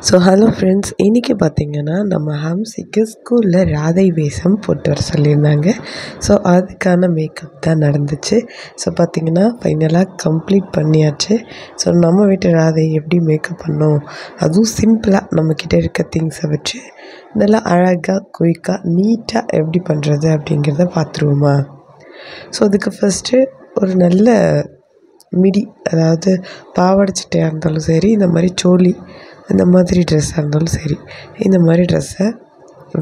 So hello friends, இன்றைக்கி பார்த்திங்கன்னா நம்ம ஹம்சிக்கு ஸ்கூலில் ராதை வேஷம் போட்டு வர சொல்லியிருந்தாங்க. ஸோ அதுக்கான மேக்கப் தான் நடந்துச்சு. ஸோ பார்த்திங்கன்னா ஃபைனலாக கம்ப்ளீட் பண்ணியாச்சு. ஸோ நம்ம வீட்டு ராதை எப்படி மேக்கப் பண்ணோம், அதுவும் சிம்பிளாக நம்மக்கிட்ட இருக்க திங்ஸை வச்சு நல்லா அழகாக குயிக்காக நீட்டாக எப்படி பண்ணுறது அப்படிங்கிறத பார்த்துருவோமா. ஸோ அதுக்கு ஃபஸ்ட்டு ஒரு நல்ல மிடி, அதாவது பாவாடை சட்டையாக இருந்தாலும் சரி, இந்த மாதிரி சோலி இந்த மாதிரி ட்ரெஸ்ஸாக இருந்தாலும் சரி, இந்த மாதிரி ட்ரெஸ்ஸை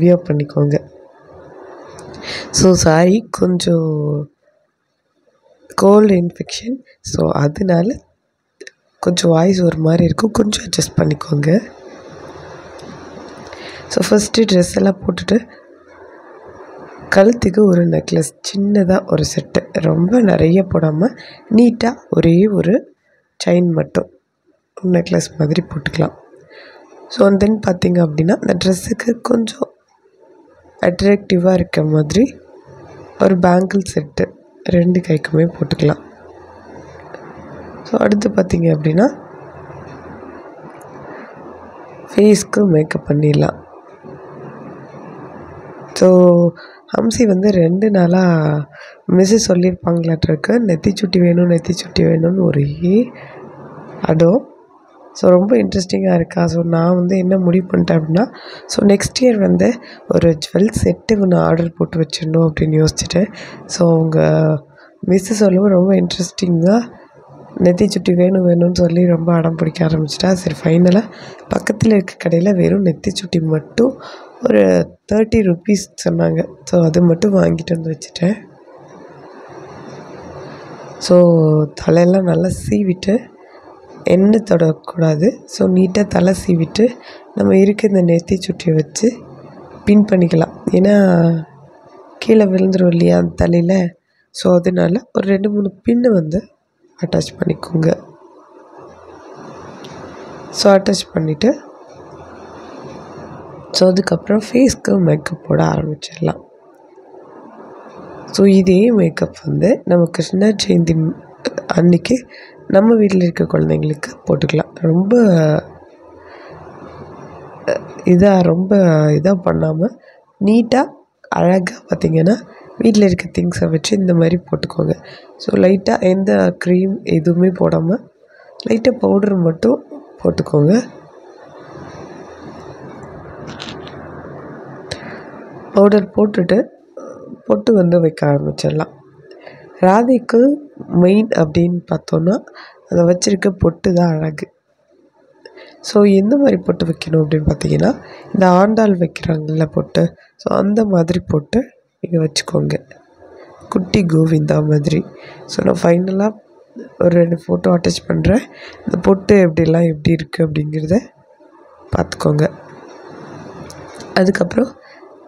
வியர் பண்ணிக்கோங்க. ஸோ சாரி, கொஞ்சம் கோல்டு இன்ஃபெக்ஷன், ஸோ அதனால கொஞ்சம் வாய்ஸ் ஒரு மாதிரி இருக்கும், கொஞ்சம் அட்ஜஸ்ட் பண்ணிக்கோங்க. ஸோ ஃபஸ்ட்டு ட்ரெஸ் எல்லாம் போட்டுட்டு கழுத்துக்கு ஒரு நெக்லஸ், சின்னதாக ஒரு செட்டு, ரொம்ப நிறைய போடாமல் நீட்டாக ஒரே ஒரு செயின் மட்டும் நெக்லஸ் மாதிரி போட்டுக்கலாம். ஸோ தென் பார்த்திங்க அப்படின்னா அந்த ட்ரெஸ்ஸுக்கு கொஞ்சம் அட்ராக்டிவாக இருக்க மாதிரி ஒரு பேங்கிள் செட்டு 2 கைக்குமே போட்டுக்கலாம். ஸோ அடுத்து பார்த்திங்க அப்படின்னா ஃபேஸ்க்கு மேக்கப் பண்ணிடலாம். ஸோ ஹம்சி 2 நாளாக மிஸ்ஸு சொல்லியிருப்பாங்களாட்டிருக்கு, நெத்திச்சுட்டி வேணும் நெத்திச்சுட்டி வேணும்னு ஒரே அடம். ஸோ ரொம்ப இன்ட்ரெஸ்டிங்காக இருக்கா. ஸோ நான் என்ன முடிவு பண்ணிட்டேன் அப்படின்னா, ஸோ நெக்ஸ்ட் இயர் ஒரு ஜுவல் செட்டு ஒன்று ஆர்டர் போட்டு வச்சிடணும் அப்படின்னு யோசிச்சுட்டேன். ஸோ அவங்க மிஸ்ஸு சொல்லவும் ரொம்ப இன்ட்ரெஸ்டிங்காக நெத்திச்சுட்டி வேணும்னு சொல்லி ரொம்ப அடம் பிடிக்க ஆரம்பிச்சிட்டா. சரி, ஃபைனலாக பக்கத்தில் இருக்க கடையில் வெறும் நெத்திச்சுட்டி மட்டும் ஒரு 30 ருபீஸ் சொன்னாங்க. ஸோ அது மட்டும் வாங்கிட்டு வந்து வச்சுட்டேன். ஸோ தலையெல்லாம் நல்லா சீவிட்டு, எண்ணெய் தொடக்கூடாது. ஸோ நீட்டாக தலை சீவிட்டு நம்ம இருக்க இந்த நெத்திச்சுட்டியை வச்சு பின் பண்ணிக்கலாம். ஏன்னா கீழே விழுந்துடும் இல்லையா அந்த தலையில். ஸோ அதனால ஒரு 2-3 பின்னு அட்டாச் பண்ணிக்கோங்க. ஸோ அட்டாச் பண்ணிவிட்டு ஸோ அதுக்கப்புறம் ஃபேஸ்க்கு மேக்கப் போட ஆரம்பிச்சிடலாம். ஸோ இதே மேக்கப் நம்ம கிருஷ்ண ஜெயந்தி அன்றைக்கி நம்ம வீட்டில் இருக்க குழந்தைங்களுக்கு போட்டுக்கலாம். ரொம்ப இதாக பண்ணாமல் நீட்டாக அழகாக பார்த்திங்கன்னா வீட்டில் இருக்க திங்ஸை வச்சு இந்த மாதிரி போட்டுக்கோங்க. ஸோ லைட்டாக எந்த க்ரீம் எதுவுமே போடாமல் லைட்டாக பவுடர் மட்டும் போட்டுக்கோங்க. பவுடர் போட்டுட்டு பொட்டு வைக்க ஆரம்பிச்சிடலாம். ராதைக்கு மெயின் அப்படின்னு பார்த்தோன்னா அதை வச்சுருக்க பொட்டு தான் அழகு. ஸோ எந்த மாதிரி பொட்டு வைக்கணும் அப்படின்னு பார்த்தீங்கன்னா, இந்த ஆண்டாள் வைக்கிறாங்கள்ல பொட்டு, ஸோ அந்த மாதிரி பொட்டு நீங்கள் வச்சுக்கோங்க, குட்டி கோவிந்தா மாதிரி. ஸோ நான் ஃபைனலாக ஒரு 2 ஃபோட்டோ அட்டாச் பண்ணுறேன். இந்த பொட்டு எப்படி இருக்குது அப்படிங்கிறத பார்த்துக்கோங்க. அதுக்கப்புறம்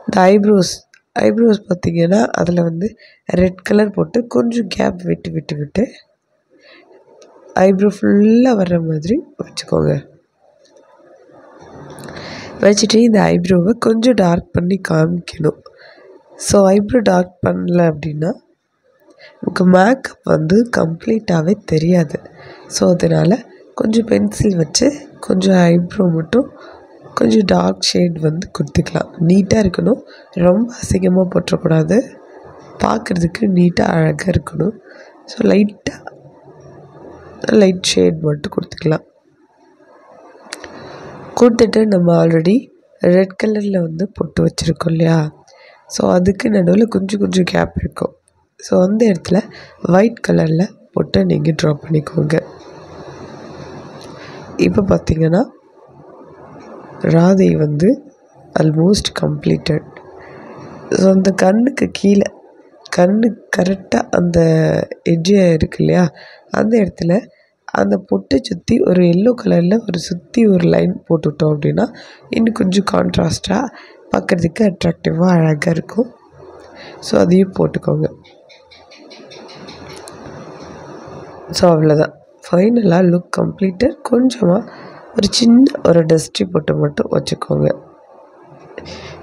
இந்த ஐப்ரோஸ் பார்த்திங்கன்னா அதில் ரெட் கலர் போட்டு கொஞ்சம் கேப் விட்டு ஐப்ரோ ஃபுல்லாக வர்ற மாதிரி வச்சுக்கோங்க. வச்சுட்டு இந்த ஐப்ரோவை கொஞ்சம் டார்க் பண்ணி காமிக்கணும். ஸோ ஐப்ரோ டார்க் பண்ணல அப்படின்னா நமக்கு மேக்கப் கம்ப்ளீட்டாகவே தெரியாது. ஸோ அதனால் கொஞ்சம் பென்சில் வச்சு கொஞ்சம் ஐப்ரோ மட்டும் கொஞ்சம் டார்க் ஷேட் கொடுத்துக்கலாம். நீட்டாக இருக்கணும், ரொம்ப அசிங்கமாக போட்டுறக்கூடாது, பார்க்குறதுக்கு நீட்டாக அழகாக இருக்கணும். ஸோ லைட் ஷேட் மட்டும் கொடுத்துக்கலாம். கொடுத்துட்டு நம்ம ஆல்ரெடி ரெட் கலரில் பொட்டு வச்சுருக்கோம் இல்லையா, ஸோ அதுக்கு நடுவில் கொஞ்சம் கேப் இருக்கும். ஸோ அந்த இடத்துல ஒயிட் கலரில் பொட்டை நீங்கள் ட்ரா பண்ணிக்கோங்க. இப்போ பார்த்திங்கன்னா ராதை ஆல்மோஸ்ட் கம்ப்ளீட்டட். ஸோ அந்த கண்ணுக்கு கீழே கரெக்டாக அந்த எட்ஜு இருக்கு இல்லையா, அந்த இடத்துல அந்த பொட்டை சுற்றி ஒரு எல்லோ கலரில் சுற்றி ஒரு லைன் போட்டுவிட்டோம் அப்படின்னா இன்னும் கொஞ்சம் கான்ட்ராஸ்டாக பார்க்குறதுக்கு அட்ராக்டிவாக அழகாக இருக்கும். ஸோ அதையும் போட்டுக்கோங்க. ஸோ அவ்வளோதான், ஃபைனலாக லுக் கம்ப்ளீட்டட். கொஞ்சமாக ஒரு சின்ன டஸ்டி பொட்டு மட்டும் வச்சுக்கோங்க.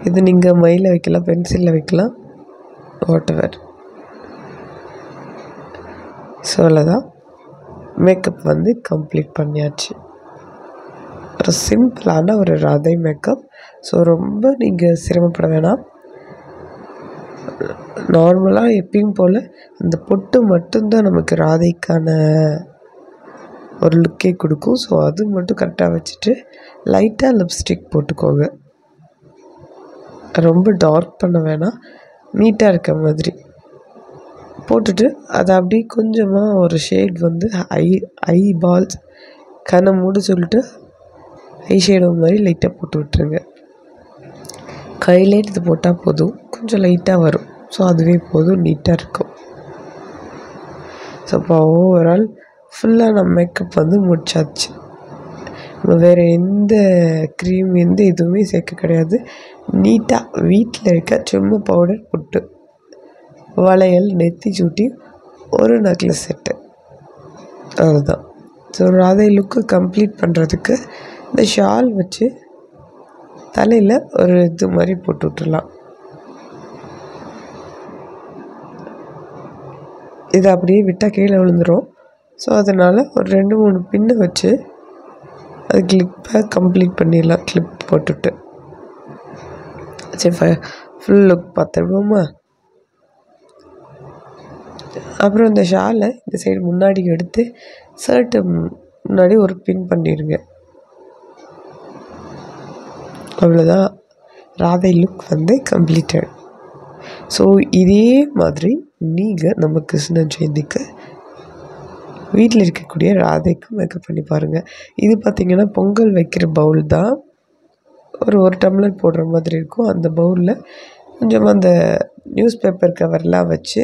இது நீங்கள் மையில் வைக்கலாம், பென்சிலில் வைக்கலாம், வாட்டெவர். ஸோ அவ்வளோதான், மேக்கப் கம்ப்ளீட் பண்ணியாச்சு. ஒரு சிம்பிளான ஒரு ராதை மேக்கப். ஸோ ரொம்ப நீங்கள் சிரமப்பட வேணாம். நார்மலாக எப்பயும் போல் அந்த பொட்டு மட்டும்தான் நமக்கு ராதைக்கான ஒரு லுக்கே கொடுக்கும். ஸோ அது மட்டும் கரெக்டாக வச்சுட்டு லைட்டாக லிப்ஸ்டிக் போட்டுக்கோங்க. ரொம்ப டார்க் பண்ண வேணாம், நீட்டாக இருக்க மாதிரி போட்டுட்டு அதை அப்படியே கொஞ்சமாக ஒரு ஷேட் வந்து ஐ பால்ஸ் கண்ணை மூட சொல்லிட்டு ஐ ஷேடோ மாதிரி லைட்டாக போட்டு விட்டுருங்க. கையிலே இது போட்டால் போதும், கொஞ்சம் லைட்டாக வரும். ஸோ அதுவே போதும், நீட்டாக இருக்கும். ஸோ இப்போ ஓவரால் ஃபுல்லாக நம்ம மேக்கப் வந்து முடிச்சாச்சு. நம்ம வேறு எந்த க்ரீம் எந்த இதுவுமே சேர்க்க கிடையாது. நீட்டாக வீட்டில் இருக்க சும்மா பவுடர் பொட்டு, வளையல், நெத்தி சூட்டி, ஒரு நெக்லஸ் செட்டு, அவ்வளோதான். ஸோ ராதை லுக்கு கம்ப்ளீட் பண்ணுறதுக்கு இந்த ஷால் வச்சு தலையில் ஒரு இது மாதிரி போட்டு விட்டுடலாம். இதை அப்படியே விட்டால் கீழே விழுந்துடும். ஸோ அதனால் ஒரு 2-3 பின்னு வச்சு அது கிளிப்பை கம்ப்ளீட் பண்ணிடலாம், கிளிப் போட்டுட்டு. சரி, ஃபுல் லுக் பார்த்துடுவோமா? அப்புறம் இந்த ஷாலை இந்த சைடு முன்னாடி எடுத்து ஷர்ட்டு முன்னாடி ஒரு பின் பண்ணிடுங்க. அவ்வளோதான், ராதை லுக் வந்து கம்ப்ளீட்டட். ஸோ இதே மாதிரி நீங்கள் நம்ம கிருஷ்ண ஜெயந்திக்கு வீட்டில் இருக்கக்கூடிய ராதைக்கு மேக்கப் பண்ணி பாருங்கள். இது பார்த்திங்கன்னா பொங்கல் வைக்கிற பவுல் தான், ஒரு டம்ளர் போடுற மாதிரி இருக்கும். அந்த பவுலில் கொஞ்சமாக அந்த நியூஸ் பேப்பர் கவர்லாம் வச்சு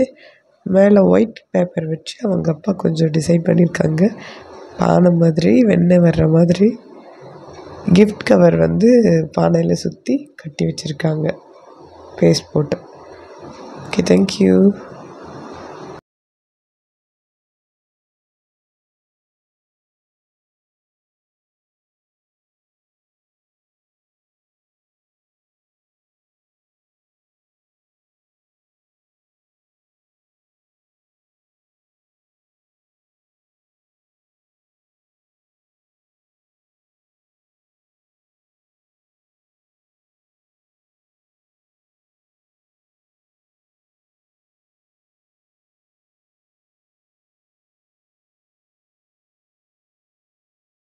மேலே ஒயிட் பேப்பர் வச்சு அவங்க அப்பா கொஞ்சம் டிசைன் பண்ணியிருக்காங்க. பானை மாதிரி வெண்ணெய் வர்ற மாதிரி கிஃப்ட் கவர் வந்து பானையில் சுற்றி கட்டி வச்சுருக்காங்க பேஸ்ட் போட்டு. Okay, thank you.